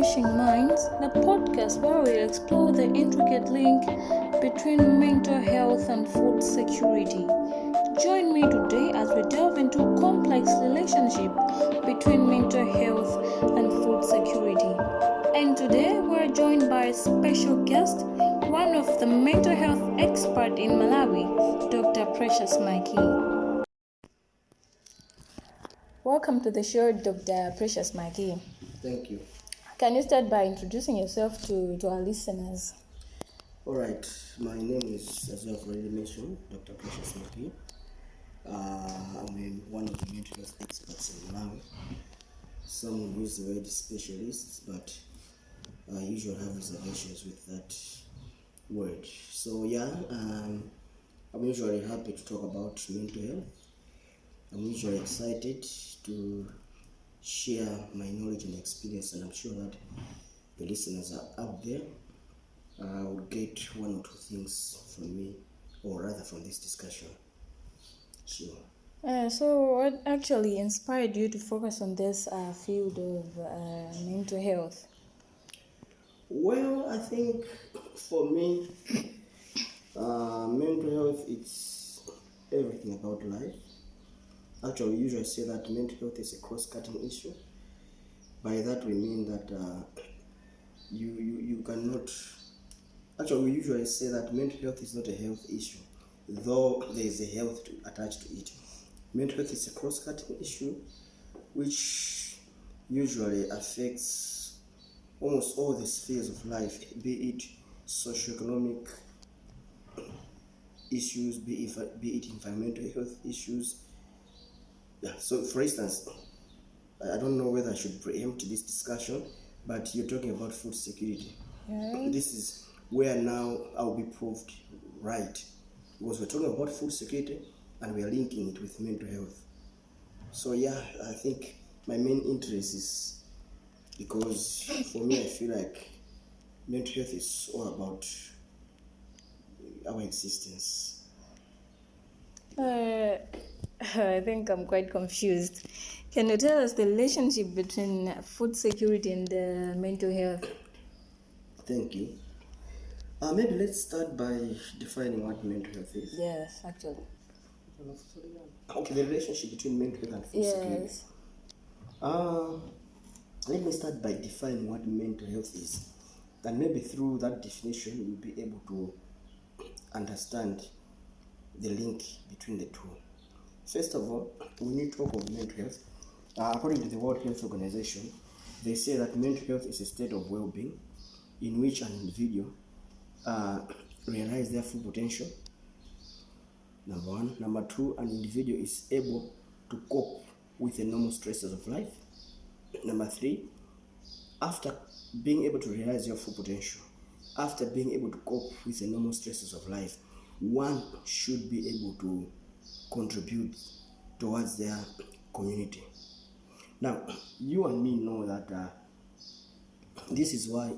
Nourishing Minds, the podcast where we explore the intricate link between mental health and food security. Join me today as we delve into a complex relationship between mental health and food security. And today we're joined by a special guest, one of the mental health experts in Malawi, Dr. Precious Makiyi. Welcome to the show, Dr. Precious Makiyi. Thank you. Can you start by introducing yourself to our listeners? All right. My name is, as I've already mentioned, Dr. Precious Makiyi. I'm one of the mental health experts in Malawi. Some use the word specialists, but I usually have reservations with that word. So I'm usually happy to talk about mental health. I'm usually excited to share my knowledge and experience, and I'm sure that the listeners are out there will get one or two things from me, or rather from this discussion. Sure. So what actually inspired you to focus on this field of mental health? Well, I think for me, mental health, it's everything about life. Actually, we usually say that mental health is a cross-cutting issue. By that we mean that you cannot. Actually, we usually say that mental health is not a health issue, though there is a health attached to it. Mental health is a cross-cutting issue which usually affects almost all the spheres of life, be it socioeconomic issues, be it environmental health issues. Yeah. So, for instance, I don't know whether I should preempt this discussion, but you're talking about food security. Yes. This is where now I'll be proved right, because we're talking about food security and we are linking it with mental health. So I think my main interest is because for me, I feel like mental health is all about our existence. I think I'm quite confused. Can you tell us the relationship between food security and mental health? Thank you. Maybe let's start by defining what mental health is. Yes, actually. Okay, the relationship between mental health and food security. Yes. Let me start by defining what mental health is. And maybe through that definition, we'll be able to understand the link between the two. First of all, when you talk of mental health, according to the World Health Organization, they say that mental health is a state of well-being in which an individual realizes their full potential. Number one. Number two, an individual is able to cope with the normal stresses of life. Number three, after being able to realize your full potential, after being able to cope with the normal stresses of life, one should be able to contribute towards their community. Now, you and me know that this is why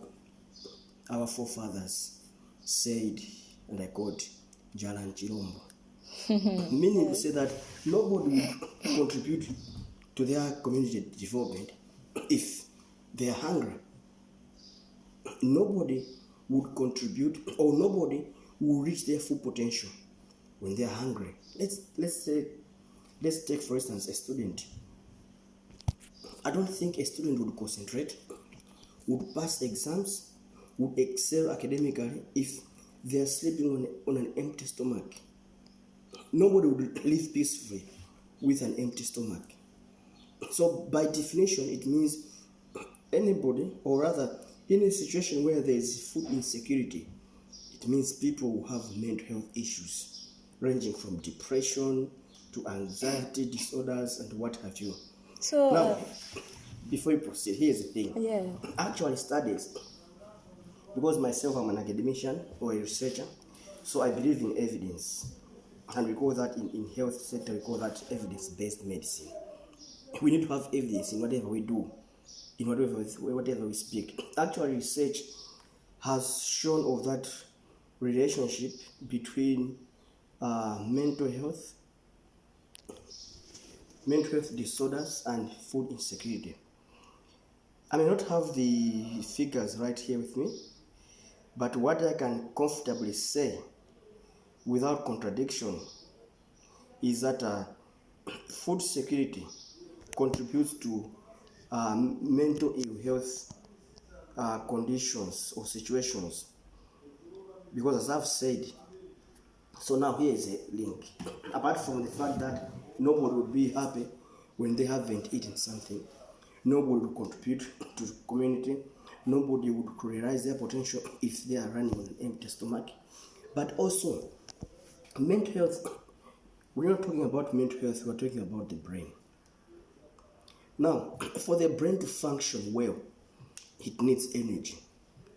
our forefathers said, and I quote, Jalan Chirombo. Meaning to say that nobody would contribute to their community development if they are hungry. Nobody would contribute, or nobody will reach their full potential when they are hungry. Let's take for instance a student. I don't think a student would concentrate, would pass exams, would excel academically if they are sleeping on an empty stomach. Nobody would live peacefully with an empty stomach. So by definition, it means anybody, or rather in a situation where there is food insecurity, it means people will have mental health issues ranging from depression to anxiety disorders and what have you. So now, before you proceed, here's the thing. Yeah. Actually, studies, because myself I'm an academician or a researcher, so I believe in evidence. And we call that in health sector, we call that evidence-based medicine. We need to have evidence in whatever we do, in whatever we speak. Actually, research has shown of that relationship between mental health disorders and food insecurity. I may not have the figures right here with me, but what I can comfortably say without contradiction is that food security contributes to mental ill health conditions or situations, because as I've said, so now here is a link. Apart from the fact that nobody would be happy when they haven't eaten something, nobody would contribute to the community, nobody would realize their potential if they are running on an empty stomach. But also, mental health, we're not talking about mental health, we're talking about the brain. Now, for the brain to function well, it needs energy,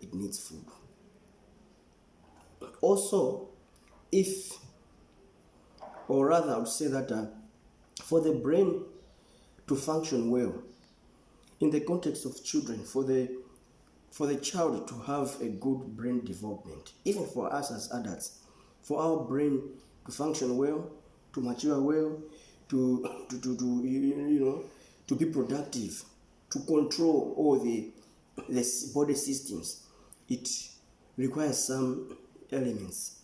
it needs food. Also, or rather I would say that for the brain to function well, in the context of children, for the child to have a good brain development, even for us as adults, for our brain to function well, to mature well, to be productive, to control all the body systems, it requires some elements,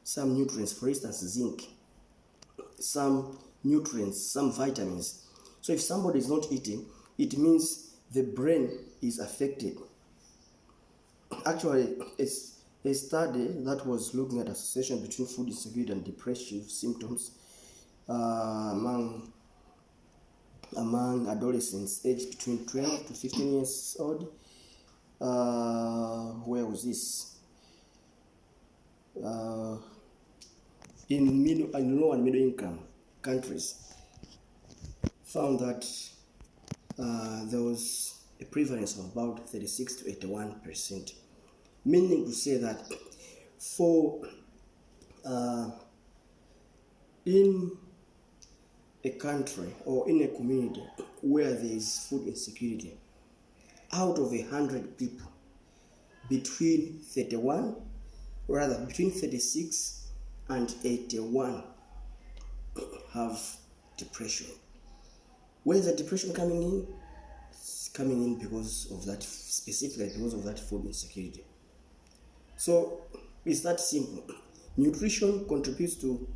some nutrients, for instance zinc, some nutrients, some vitamins. So if somebody is not eating, it means the brain is affected. Actually, it's a study that was looking at association between food insecurity and depressive symptoms among adolescents aged between 12 to 15 years old. Where was this? In low and middle income countries, found that there was a prevalence of about 36 to 81%, meaning to say that for in a country or in a community where there is food insecurity, out of 100 people, between 36 and 81 have depression. Where is the depression coming in? It's coming in because of that, specifically because of that food insecurity. So it's that simple. Nutrition contributes to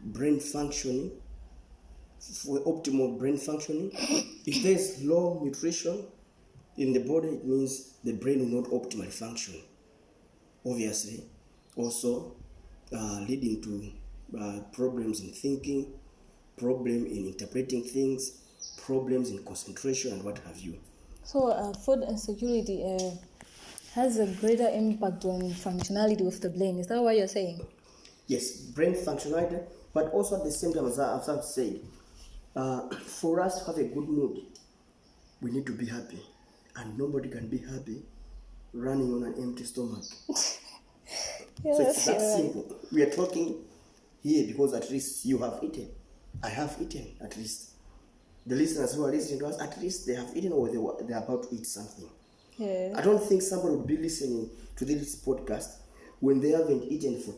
brain functioning, for optimal brain functioning. If there's low nutrition in the body, it means the brain will not optimally function. Obviously, also leading to problems in thinking, problem in interpreting things, problems in concentration, and what have you. So food insecurity has a greater impact on functionality of the brain. Is that what you're saying? Yes, brain functionality, but also at the same time, as I've said, for us to have a good mood, we need to be happy, and nobody can be happy running on an empty stomach. Yes, so it's that right. simple. We are talking here because at least you have eaten. I have eaten, at least. The listeners who are listening to us, at least they have eaten or they're about to eat something. Yeah. I don't think somebody would be listening to this podcast when they haven't eaten for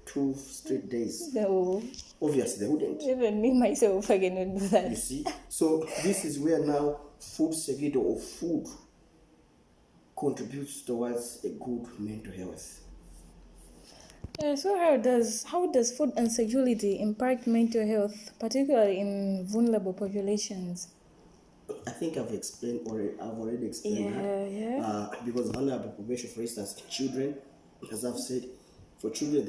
two straight days. No. Obviously, they wouldn't. Even me myself, I cannot do that. You see? So this is where now food security or food contributes towards a good mental health. So how does food insecurity impact mental health, particularly in vulnerable populations? I think I've already explained that. Yeah. Because vulnerable population, for instance, children, as I've said, for children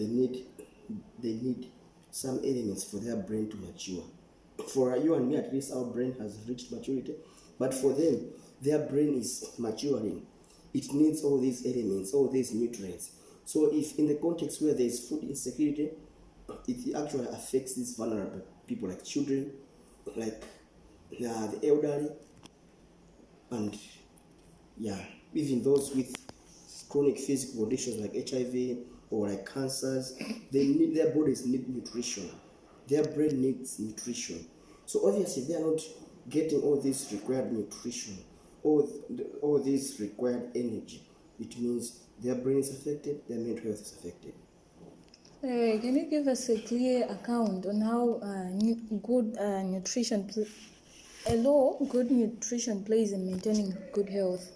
they need some elements for their brain to mature. For you and me, at least our brain has reached maturity, but for them, their brain is maturing. It needs all these elements, all these nutrients. So if in the context where there is food insecurity, it actually affects these vulnerable people like children, like the elderly, and even those with chronic physical conditions like HIV or like cancers. Their bodies need nutrition. Their brain needs nutrition. So obviously they are not getting all this required nutrition, all this required energy. It means their brain is affected, their mental health is affected. Can you give us a clear account on how good nutrition a role good nutrition plays in maintaining good health.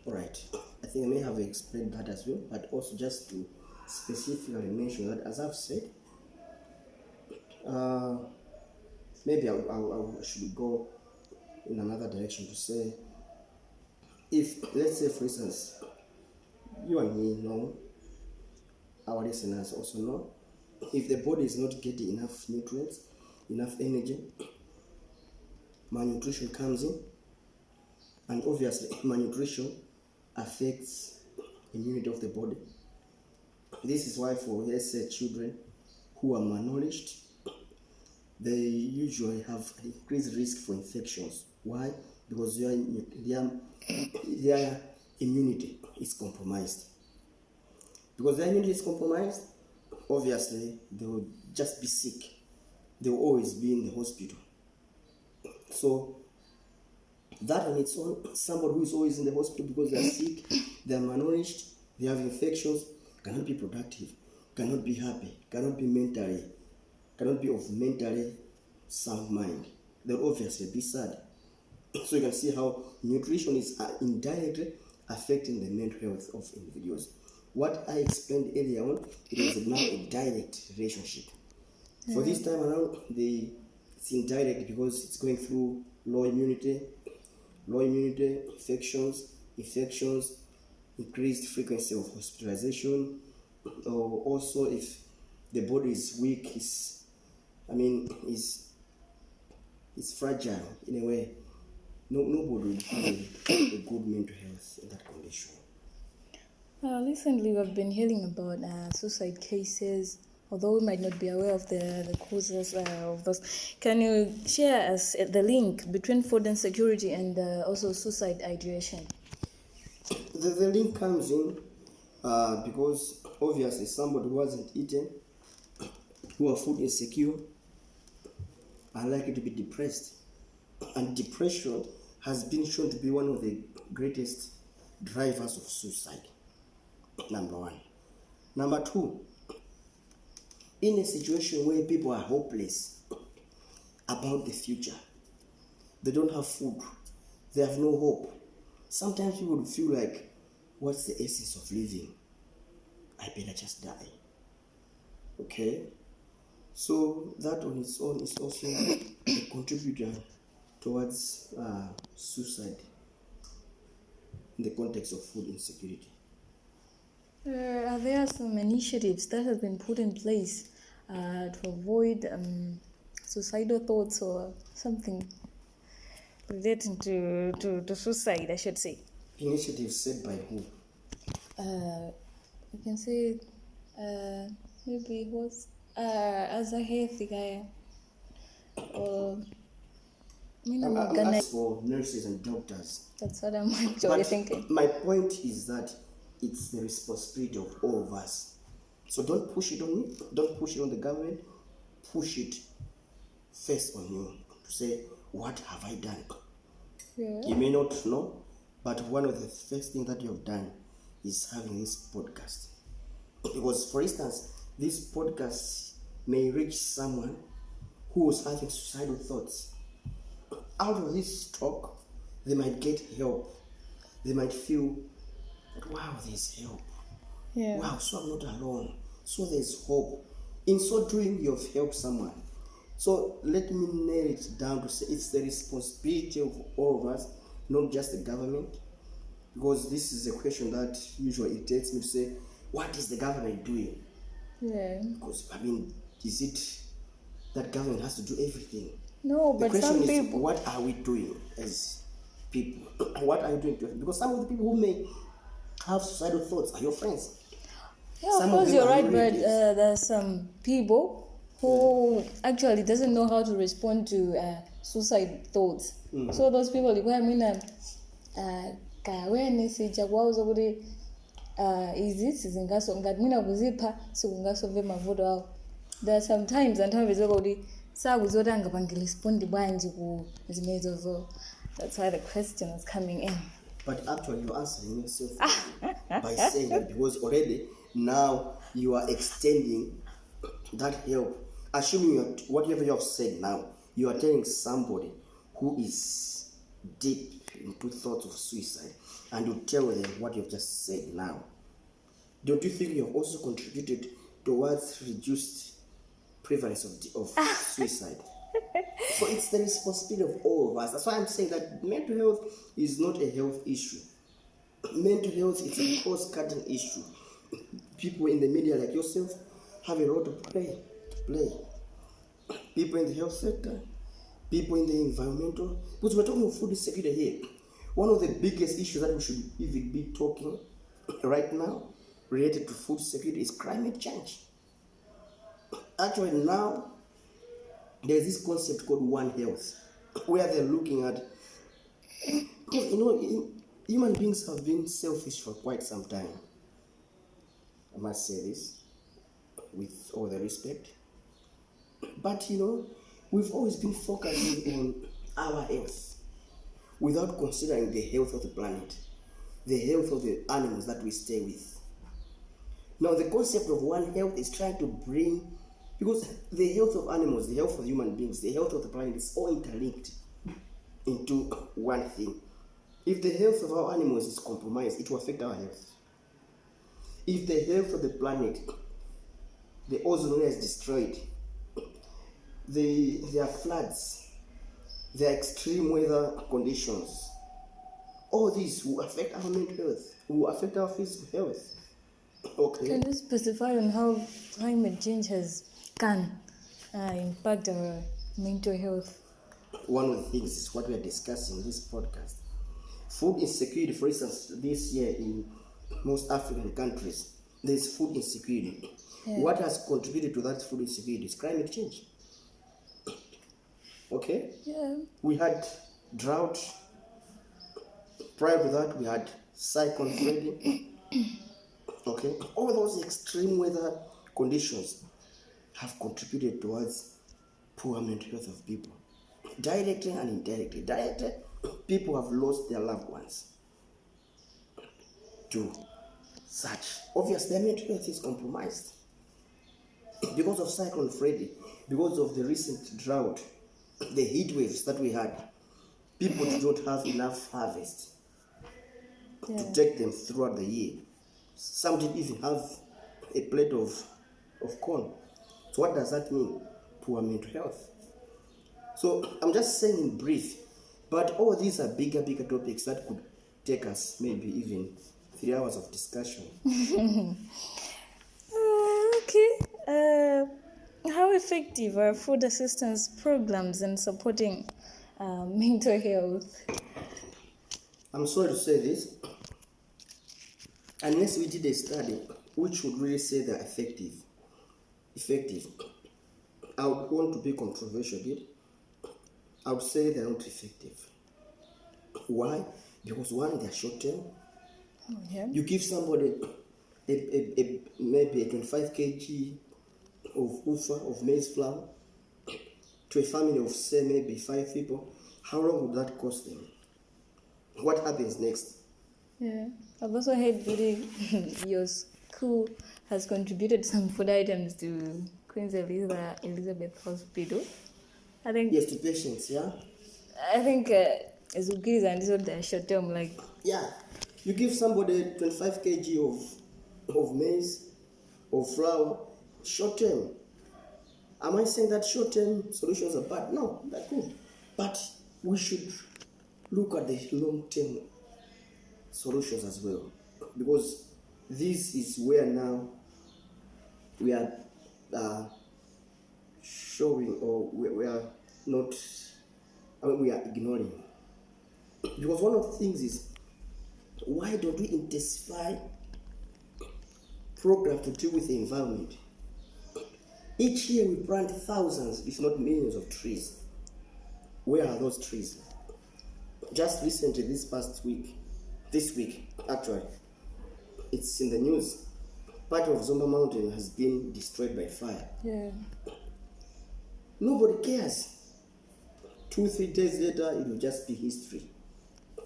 All right. I think I may have explained that as well, but also just to specifically mention that, as I've said, maybe I should go in another direction to say, if, let's say, for instance, you and me know, our listeners also know, if the body is not getting enough nutrients, enough energy, malnutrition comes in, and obviously malnutrition affects immunity of the body. This is why for, let's say, children who are malnourished, they usually have increased risk for infections. Why? Because their immunity is compromised. Because their immunity is compromised, obviously they will just be sick. They will always be in the hospital. So that on its own, somebody who is always in the hospital because they are sick, they are malnourished, they have infections, cannot be productive, cannot be happy, cannot be of mentally sound mind. They'll obviously be sad. So you can see how nutrition is indirectly affecting the mental health of individuals. What I explained earlier on, it is now a direct relationship. For this time around, it's indirect because it's going through low immunity, infections, increased frequency of hospitalization, or also if the body is weak, is fragile in a way. Nobody will have a good mental health in that condition. Recently, we've been hearing about suicide cases, although we might not be aware of the causes of those. Can you share us the link between food insecurity and also suicide ideation? The link comes in because obviously somebody who hasn't eaten, who are food insecure, are likely to be depressed. And depression has been shown to be one of the greatest drivers of suicide. Number one. Number two, in a situation where people are hopeless about the future, they don't have food, they have no hope, sometimes people would feel like, what's the essence of living? I better just die. Okay? So that on its own is also a contributor towards suicide in the context of food insecurity. Are there some initiatives that have been put in place to avoid suicidal thoughts or something relating to suicide, I should say? Initiatives set by who? You can say maybe was as a healthy guy, or I'm for nurses and doctors. That's what I'm actually thinking. My point is that it's the responsibility of all of us. So don't push it on me, don't push it on the government, push it first on you to say, what have I done? Yeah. You may not know, but one of the first things that you have done is having this podcast. Because, for instance, this podcast may reach someone who was having suicidal thoughts. Out of this talk, they might get help. They might feel, wow, there's help. Yeah. Wow, so I'm not alone. So there's hope. In so doing, you've helped someone. So let me nail it down to say it's the responsibility of all of us, not just the government. Because this is a question that usually irritates me to say, what is the government doing? Yeah. Because, is it that government has to do everything? No, The but question some is, people. what are we doing as people? What are you doing to? Because some of the people who may have suicidal thoughts are your friends. Yeah, Some of course them you're are right, your but relatives. there's some people who actually doesn't know how to respond to suicide thoughts. So those people, awareness ichakwauza kuti izi sizingaso ngati mwina kuzipha sikungasove mavuto awo. There are some times anthavezeka kuti sakudziwa kuti angapange respond bwanji ku zimenezozo. That's why the question is coming in. But actually, you're answering yourself by saying that, because already now you are extending that help. Assuming whatever you have said now, you are telling somebody who is deep into thoughts of suicide, and you tell them what you've just said now, don't you think you have also contributed towards reduced prevalence of suicide? So it's the responsibility of all of us. That's why I'm saying that mental health is not a health issue. Mental health is a cross-cutting issue. People in the media like yourself have a role to play. People in the health sector, people in the environmental, because we're talking of food insecurity here. One of the biggest issues that we should even be talking right now related to food security is climate change. Actually now, there's this concept called One Health, where they're looking at, because human beings have been selfish for quite some time. I must say this with all the respect. But we've always been focusing on our health without considering the health of the planet, the health of the animals that we stay with. Now, the concept of One Health is trying to bring, because the health of animals, the health of human beings, the health of the planet is all interlinked into one thing. If the health of our animals is compromised, it will affect our health. If the health of the planet, the ozone layer is destroyed, there are floods, there are extreme weather conditions, all these will affect our mental health, will affect our physical health. Okay. Can you specify on how climate change can impact our mental health? One of the things is what we are discussing in this podcast. Food insecurity, for instance, this year in most African countries, there's food insecurity. Yeah. What has contributed to that food insecurity is climate change. Okay? Yeah. We had drought. Prior to that, we had cyclone Freddy. Okay? All those extreme weather conditions have contributed towards poor mental health of people. Directly and indirectly. Directly, people have lost their loved ones to such. Obviously, their mental health is compromised. Because of Cyclone Freddy, because of the recent drought, the heat waves that we had, people do not have enough harvest to take them throughout the year. Some didn't even have a plate of corn. So what does that mean? Poor mental health. So I'm just saying in brief, but all these are bigger topics that could take us maybe even 3 hours of discussion. Okay. How effective are food assistance programs in supporting mental health? I'm sorry to say this, unless we did a study which would really say they're effective, I would want to be controversial a bit. I would say they're not effective. Why? Because one, they're short term. Yeah. You give somebody maybe a 25 kg of ufa, of maize flour, to a family of say maybe 5 people. How long would that cost them? What happens next? Yeah. I've also heard your school has contributed some food items to Queen's Elizabeth Hospital. I think. Yes, to patients, yeah? I think Zugis and this what they're short term, like. Yeah. You give somebody 25 kg of maize or flour, short term. Am I saying that short term solutions are bad? No, they're good. But we should look at the long term solutions as well. Because this is where now we are showing, or we are not, we are ignoring. Because one of the things is, why don't we intensify programs to deal with the environment? Each year we plant thousands, if not millions of trees. Where are those trees? Just recently, this week actually, it's in the news, part of Zomba Mountain has been destroyed by fire. Yeah. Nobody cares. 2-3 days later, it will just be history.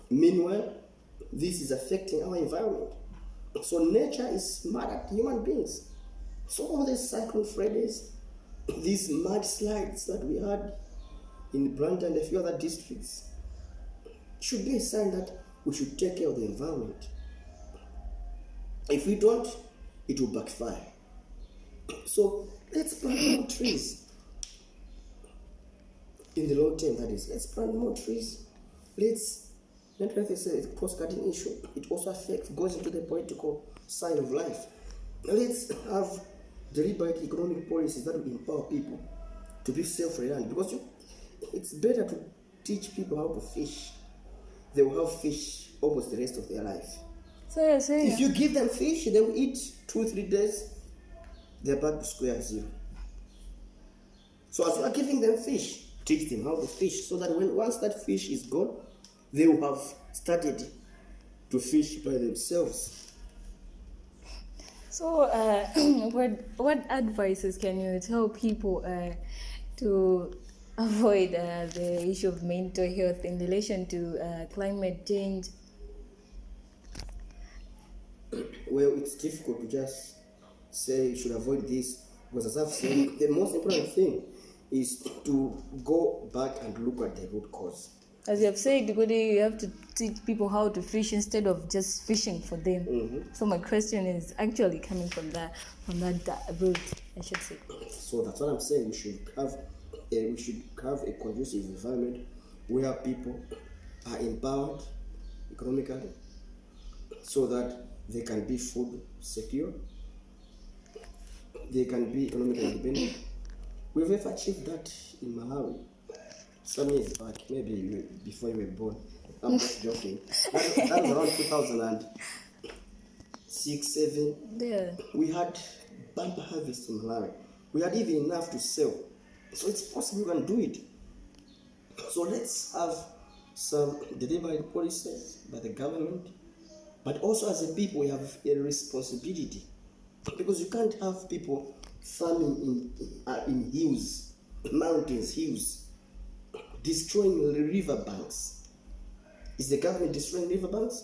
Meanwhile, this is affecting our environment. So nature is mad at human beings. So all these cyclone Fridays, these mudslides that we had, in Blantyre and a few other districts, should be a sign that we should take care of the environment. If we don't, it will backfire. So let's plant more trees. In the long term, that is, let's plant more trees. Mental health is a post-cutting issue. It also goes into the political side of life. Let's have deliberate economic policies that will empower people to be self-reliant, because it's better to teach people how to fish. They will have fish almost the rest of their life. So you're saying if you give them fish, they will eat 2-3 days, they're back to square zero. So as you are giving them fish, teach them how to fish, so that once that fish is gone, they will have started to fish by themselves. So, what advices can you tell people to avoid the issue of mental health in relation to climate change? Well, it's difficult to just say you should avoid this, because as I've said, the most important thing is to go back and look at the root cause. As you have said, you have to teach people how to fish instead of just fishing for them. Mm-hmm. So my question is actually coming from that route, I should say. So that's what I'm saying. We should have a conducive environment where people are empowered economically, so that they can be food secure, they can be economically independent. We've ever achieved that in Malawi some years back, maybe before you were born. I'm just joking. That was around 2006, 7. Yeah. We had bumper harvest in Malawi. We had even enough to sell. So it's possible we can do it. So let's have some deliberate policies by the government, but also as a people we have a responsibility, because you can't have people farming in hills, mountains, hills, destroying the river banks. Is the government destroying river banks?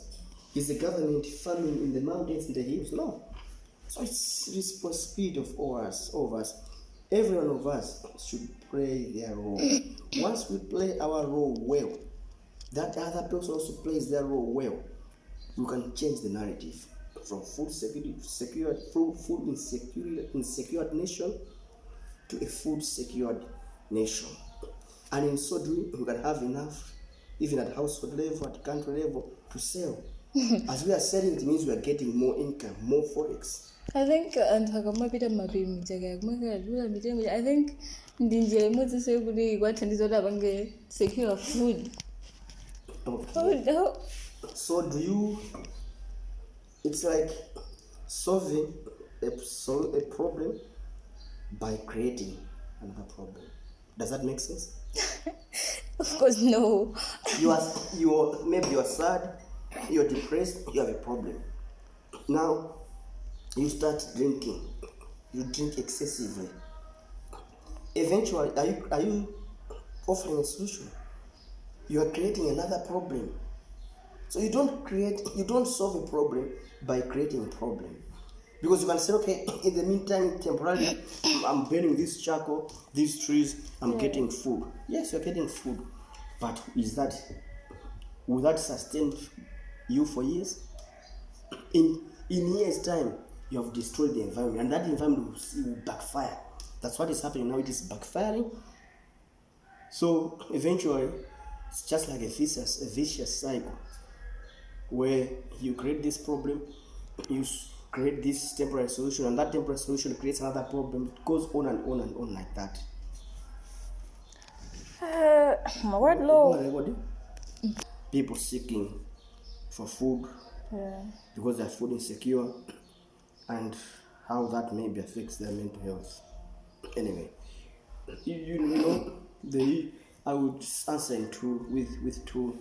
Is the government farming in the mountains, in the hills? No. So it's responsibility of all of us. Every one of us should play their role. Once we play our role well, that other person also plays their role well, we can change the narrative from food insecure nation to a food secured nation. And in so doing, we can have enough, even at household level, at country level, to sell. As we are selling, it means we are getting more income, more forex. I think I think secure food. Okay. So it's like solving a problem by creating another problem. Does that make sense? Of course, no. Maybe you're sad, you're depressed, you have a problem. Now you start drinking. You drink excessively. Eventually, are you offering a solution? You are creating another problem. So you don't solve a problem by creating a problem. Because you can say, okay, in the meantime, temporarily, I'm burning this charcoal, these trees, I'm getting food. Yes, you're getting food. But will that sustain you for years? In years' time, you have destroyed the environment, and that environment will backfire. That's what is happening now. It is backfiring. So eventually, it's just like a vicious cycle, where you create this problem, you create this temporary solution, and that temporary solution creates another problem. It goes on and on and on like that. What law? People seeking for food because they're food insecure, and how that maybe affects their mental health. Anyway, I would answer with two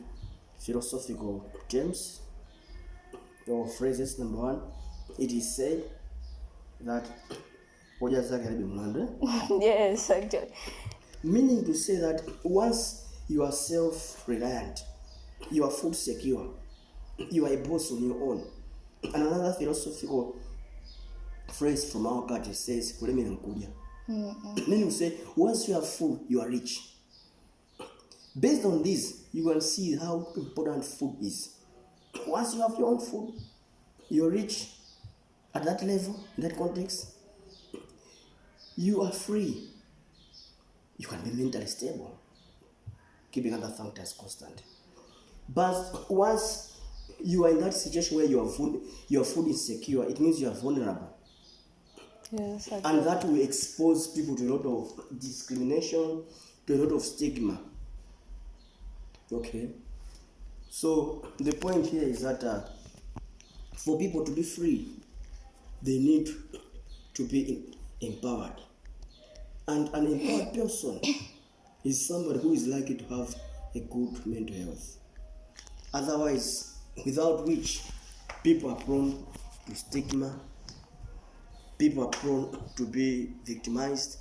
philosophical terms or phrases. Number one, it is said that yes, actually. Meaning to say that once you are self-reliant, you are food secure, you are a boss on your own. And another philosophical phrase from our culture says, meaning to say, once you have food, you are rich. Based on this, you can see how important food is. Once you have your own food, you're rich at that level, in that context, you are free. You can be mentally stable, keeping other factors constant. But once you are in that situation where your food is secure, it means you are vulnerable. Yes, and that will expose people to a lot of discrimination, to a lot of stigma. Okay, so the point here is that for people to be free, they need to be empowered. And an empowered person is somebody who is likely to have a good mental health. Otherwise, without which people are prone to stigma, people are prone to be victimized,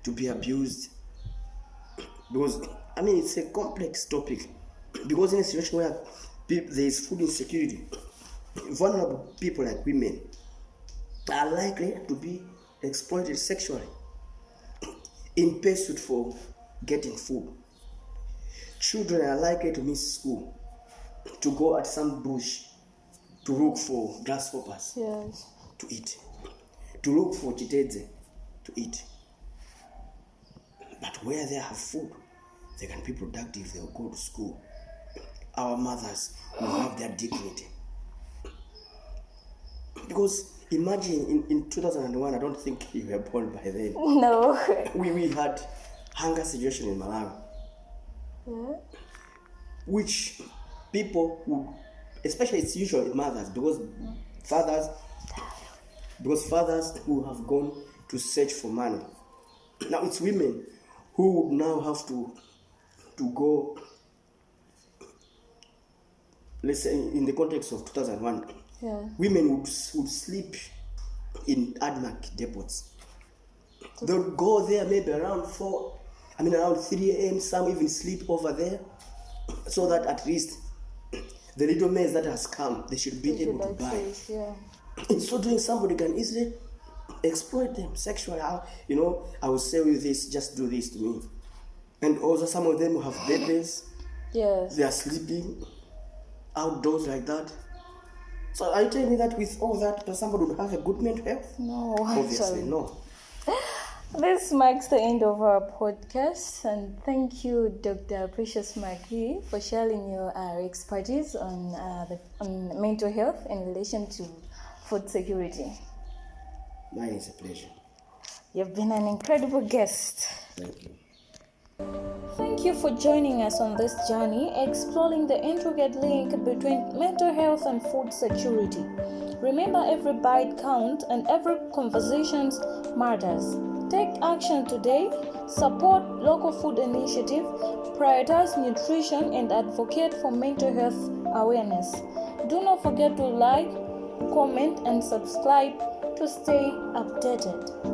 to be abused. Because, it's a complex topic. Because in a situation where there is food insecurity, vulnerable people like women are likely to be exploited sexually in pursuit for getting food. Children are likely to miss school to go at some bush to look for grasshoppers to eat, to look for chitedze to eat. But where they have food, they can be productive, they'll go to school. Our mothers will have their dignity. Because imagine in 2001, I don't think you were born by then. No. We had hunger situation in Malawi. Yeah. Which people would, especially it's usually mothers, because fathers who have gone to search for money. Now it's women who would now have to go, let's say in the context of 2001, women would sleep in ADMAC depots. They would go there maybe around 3 a.m. Some even sleep over there, so that at least the little maize that has come, they should be able to buy. In so doing, somebody can easily exploit them sexually. I will sell you this, just do this to me. And also some of them have babies. Yes. They are sleeping outdoors like that. So are you telling me that with all that, somebody would have a good mental health? No. Obviously, no. This marks the end of our podcast, and thank you, Dr. Precious Makiyi, for sharing your expertise on mental health in relation to food security. Mine is a pleasure. You've been an incredible guest. Thank you. Thank you for joining us on this journey, exploring the intricate link between mental health and food security. Remember, every bite counts and every conversation matters. Take action today, support local food initiatives, prioritize nutrition, and advocate for mental health awareness. Do not forget to like, comment, and subscribe to stay updated.